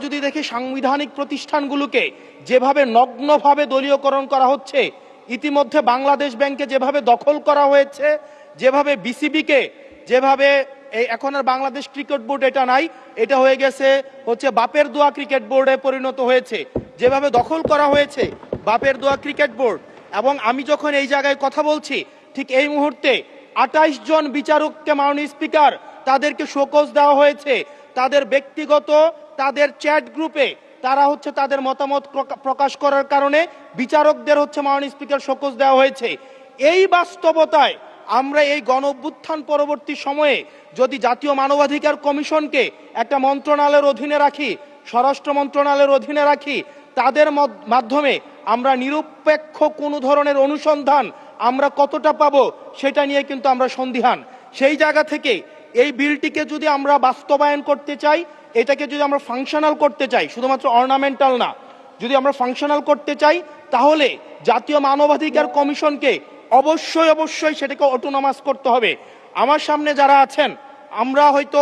যদি দেখি সাংবিধানিক প্রতিষ্ঠানগুলোকে যেভাবে নগ্নভাবে দলীয়করণ করা হচ্ছে, ইতিমধ্যে বাংলাদেশ ব্যাংকে যেভাবে দখল করা হয়েছে, যেভাবে বিসিবিকে যেভাবে এখন আর বাংলাদেশ ক্রিকেট বোর্ড এটা নাই, এটা হয়ে গেছে হচ্ছে বাপের দোয়া ক্রিকেট বোর্ডে পরিণত হয়েছে, যেভাবে দখল করা হয়েছে বাপের দোয়া ক্রিকেট বোর্ড। এবং আমি যখন এই জায়গায় কথা বলছি, ঠিক এই মুহূর্তে 28 জন বিচারককে মাননীয় স্পিকার তাদেরকে শোকজ দেওয়া হয়েছে। তাদের ব্যক্তিগত তাদের চ্যাট গ্রুপে তারা হচ্ছে তাদের মতামত প্রকাশ করার কারণে বিচারকদের হচ্ছে মাননীয় স্পিকার শোকজ দেওয়া হয়েছে। এই বাস্তবতায় আমরা এই গণ অভ্যুত্থান পরবর্তী সময়ে যদি জাতীয় মানবাধিকার কমিশনকে একটা মন্ত্রণালয়ের অধীনে রাখি, স্বরাষ্ট্র মন্ত্রণালয়ের অধীনে রাখি, তাদের মাধ্যমে আমরা নিরপেক্ষ কোনো ধরনের অনুসন্ধান আমরা কতটা পাবো সেটা নিয়ে কিন্তু আমরা সন্দিহান। সেই জায়গা থেকে এই বিলটিকে যদি আমরা বাস্তবায়ন করতে চাই, এটাকে যদি আমরা ফাংশনাল করতে চাই, শুধুমাত্র অর্নামেন্টাল না, যদি আমরা ফাংশনাল করতে চাই, তাহলে জাতীয় মানবাধিকার কমিশনকে অবশ্যই সেটাকে অটোনমাস করতে হবে। আমার সামনে যারা আছেন, আমরা হয়তো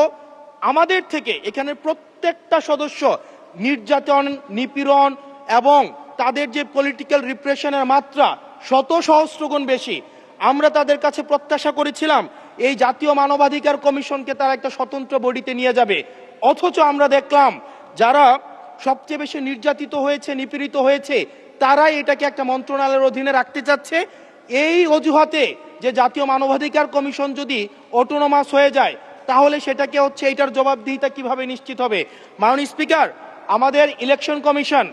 আমাদের থেকে এখানে প্রত্যেকটা সদস্য নির্যাতন, নিপীড়ন এবং তাদের যে পলিটিক্যাল রিপ্রেশনের মাত্রা শত সহস্রগুণ বেশি। আমরা তাদের কাছে প্রত্যাশা করেছিলাম এই জাতীয় মানবাধিকার কমিশনকে তারা একটা স্বতন্ত্র বডিতে নিয়ে যাবে, অথচ আমরা দেখলাম যারা সবচেয়ে বেশি নির্যাতিত হয়েছে, নিপীড়িত হয়েছে, তারাই এটাকে একটা মন্ত্রণালয়ের অধীনে রাখতে চাচ্ছে। এই অজুহাতে যে জাতীয় মানবাধিকার কমিশন যদি অটোনমাস হয়ে যায়, তাহলে সেটাকে হচ্ছে এটার জবাবদিহিতা কিভাবে নিশ্চিত হবে? মাননীয় স্পিকার, আমাদের ইলেকশন কমিশন,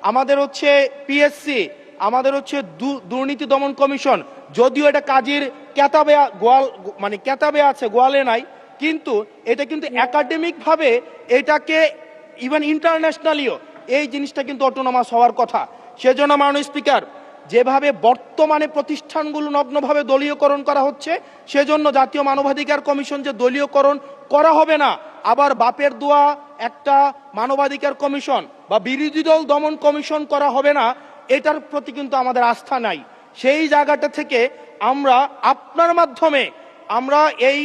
আমাদের হচ্ছে পিএসসি, আমাদের হচ্ছে দুর্নীতি দমন কমিশন, যদিও এটা কাজের কেতাবে আছে, গোয়ালে নাই, কিন্তু এটা কিন্তু একাডেমিক ভাবে এটাকে ইভেন ইন্টারন্যাশনালিও এই জিনিসটা কিন্তু অটোনমাস হওয়ার কথা। সেজন্য মাননীয় স্পিকার, যেভাবে বর্তমানে প্রতিষ্ঠানগুলো নগ্নভাবে দলীয়করণ করা হচ্ছে, সেজন্য জাতীয় মানবাধিকার কমিশন যে দলীয়করণ করা হবে না, আবার বাপের দোয়া একটা মানবাধিকার কমিশন বা বিরোধী দল দমন কমিশন করা হবে না, এটার প্রতি কিন্তু আমাদের আস্থা নাই। সেই জায়গাটা থেকে আমরা আপনার মাধ্যমে আমরা এই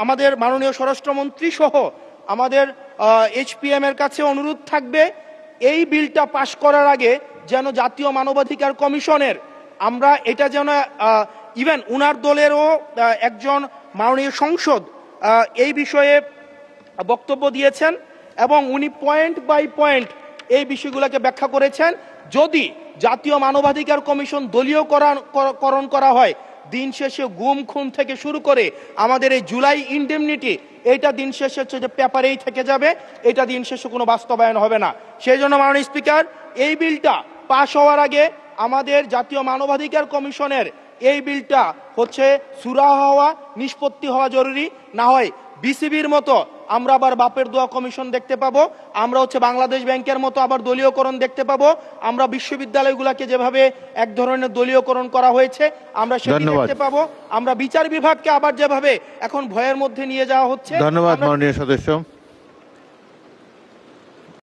আমাদের মাননীয় স্বরাষ্ট্রমন্ত্রী সহ আমাদের HPM এর কাছে অনুরোধ থাকবে, এই বিলটা পাশ করার আগে যেন জাতীয় মানবাধিকার কমিশনের আমরা এটা যেন ইভেন উনার দলেরও একজন মাননীয় সংসদ এই বিষয়ে বক্তব্য দিয়েছেন এবং উনি পয়েন্ট বাই পয়েন্ট এই বিষয়গুলোকে ব্যাখ্যা করেছেন। যদি জাতীয় মানবাধিকার কমিশন দলীয়করণ করা হয়, দিন শেষে গুম খুন থেকে শুরু করে আমাদের এই জুলাই ইনডেমনিটি, এটা দিন শেষে হচ্ছে যে পেপারেই থেকে যাবে, এটা দিন শেষে কোনো বাস্তবায়ন হবে না। সেই জন্য মাননীয় স্পিকার, এই বিলটা পাশ হওয়ার আগে আমাদের জাতীয় মানবাধিকার কমিশনের এই বিলটা হচ্ছে সুরাহা হওয়া, নিষ্পত্তি হওয়া জরুরি। না হয় বিসিবির মতো আমরা আবার বাপের দোয়া কমিশন দেখতে পাবো, আমরা হচ্ছে বাংলাদেশ ব্যাংকের মতো আবার দলীয়করণ দেখতে পাবো, আমরা বিশ্ববিদ্যালয়গুলোকে যেভাবে এক ধরনের দলীয়করণ করা হয়েছে আমরা সেটি দেখতে পাবো, আমরা বিচার বিভাগকে আবার যেভাবে এখন ভয়ের মধ্যে নিয়ে যাওয়া হচ্ছে। ধন্যবাদ মাননীয় সদস্য।